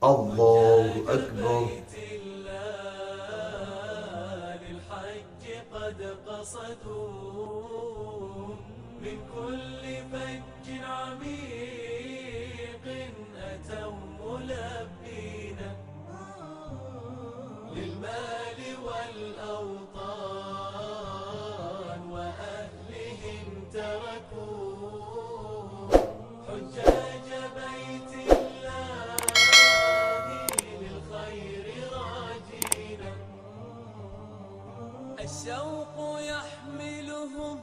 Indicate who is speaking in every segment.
Speaker 1: الله أكبر.
Speaker 2: للحج قد قصدوا من كل فج عميق أتوا ملبين للمال والأوطان وأهلهم تركوا حجاج بيت الله للخير راجين الشوق يحملهم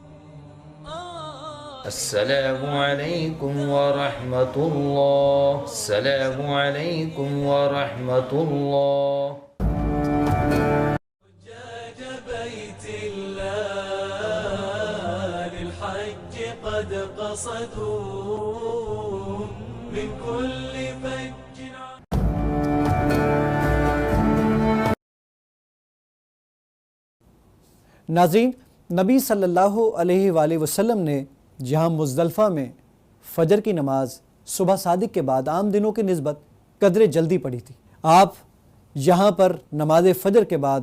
Speaker 1: السلام عليكم ورحمة الله. السلام عليكم ورحمة الله.
Speaker 2: حجاج بيت الله للحج قد قصدوا من كل فج
Speaker 3: ناظرین، نبی صلی اللہ علیہ وآلہ وسلم نے جہاں مزدلفہ میں فجر کی نماز صبح صادق کے بعد عام دنوں کی نسبت قدر جلدی پڑھی تھی، آپ یہاں پر نماز فجر کے بعد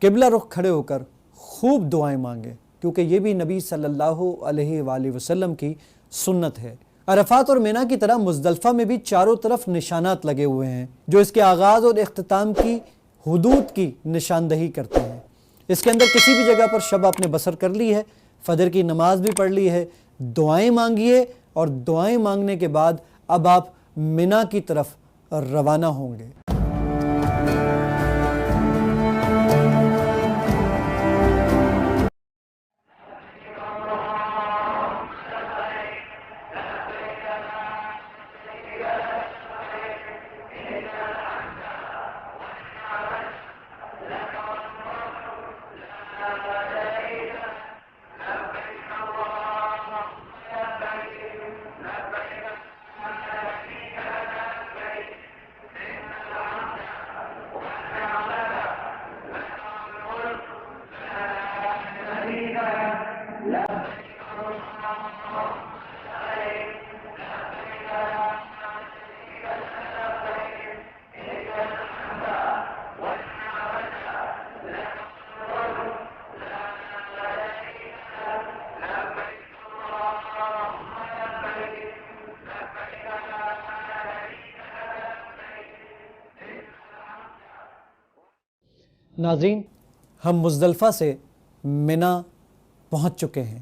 Speaker 3: قبلہ رخ کھڑے ہو کر خوب دعائیں مانگیں، کیونکہ یہ بھی نبی صلی اللہ علیہ وآلہ وسلم کی سنت ہے۔ عرفات اور مینا کی طرح مزدلفہ میں بھی چاروں طرف نشانات لگے ہوئے ہیں جو اس کے آغاز اور اختتام کی حدود کی نشاندہی کرتے ہیں۔ اس کے اندر کسی بھی جگہ پر شب آپ نے بسر کر لی ہے، فجر کی نماز بھی پڑھ لی ہے، دعائیں مانگیے، اور دعائیں مانگنے کے بعد اب آپ مینا کی طرف روانہ ہوں گے۔ ناظرین، ہم مزدلفہ سے مینا پہنچ چکے ہیں۔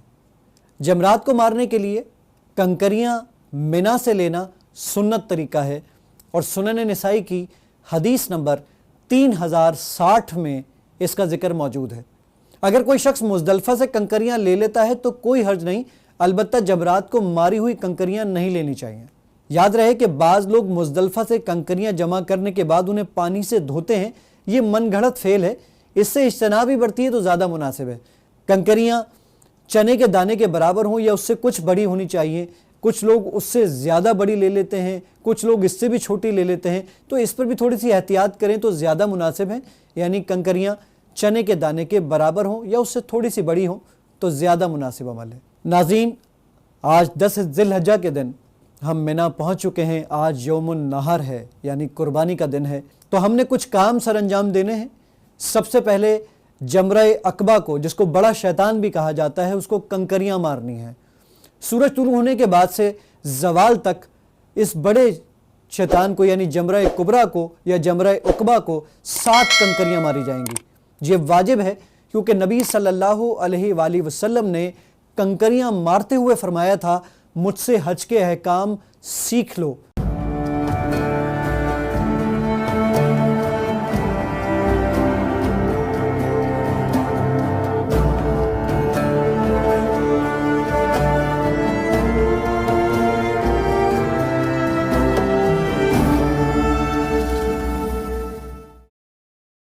Speaker 3: جمرات کو مارنے کے لیے کنکریاں مینا سے لینا سنت طریقہ ہے، اور سنن نسائی کی حدیث نمبر 3060 میں اس کا ذکر موجود ہے۔ اگر کوئی شخص مزدلفہ سے کنکریاں لے لیتا ہے تو کوئی حرج نہیں، البتہ جمرات کو ماری ہوئی کنکریاں نہیں لینی چاہیے۔ یاد رہے کہ بعض لوگ مزدلفہ سے کنکریاں جمع کرنے کے بعد انہیں پانی سے دھوتے ہیں، یہ من گھڑت فعل ہے، اس سے اجتناب ہی برتی ہے تو زیادہ مناسب ہے۔ کنکریاں چنے کے دانے کے برابر ہوں یا اس سے کچھ بڑی ہونی چاہیے، کچھ لوگ اس سے زیادہ بڑی لے لیتے ہیں، کچھ لوگ اس سے بھی چھوٹی لے لیتے ہیں، تو اس پر بھی تھوڑی سی احتیاط کریں تو زیادہ مناسب ہے، یعنی کنکریاں چنے کے دانے کے برابر ہوں یا اس سے تھوڑی سی بڑی ہوں تو زیادہ مناسب عمل ہے۔ ناظرین، آج 10 ذی الحجہ کے دن ہم مینا پہنچ چکے ہیں۔ آج یوم النحر ہے، یعنی قربانی کا دن ہے، تو ہم نے کچھ کام سر انجام دینے ہیں۔ سب سے پہلے جمرہ عقبہ کو، جس کو بڑا شیطان بھی کہا جاتا ہے، اس کو کنکریاں مارنی ہیں۔ سورج طلوع ہونے کے بعد سے زوال تک اس بڑے شیطان کو، یعنی جمرہ کبریٰ کو یا جمرہ عقبہ کو 7 کنکریاں ماری جائیں گی۔ یہ واجب ہے کیونکہ نبی صلی اللہ علیہ وآلہ وسلم نے کنکریاں مارتے ہوئے فرمایا تھا، مجھ سے حج کے احکام سیکھ لو،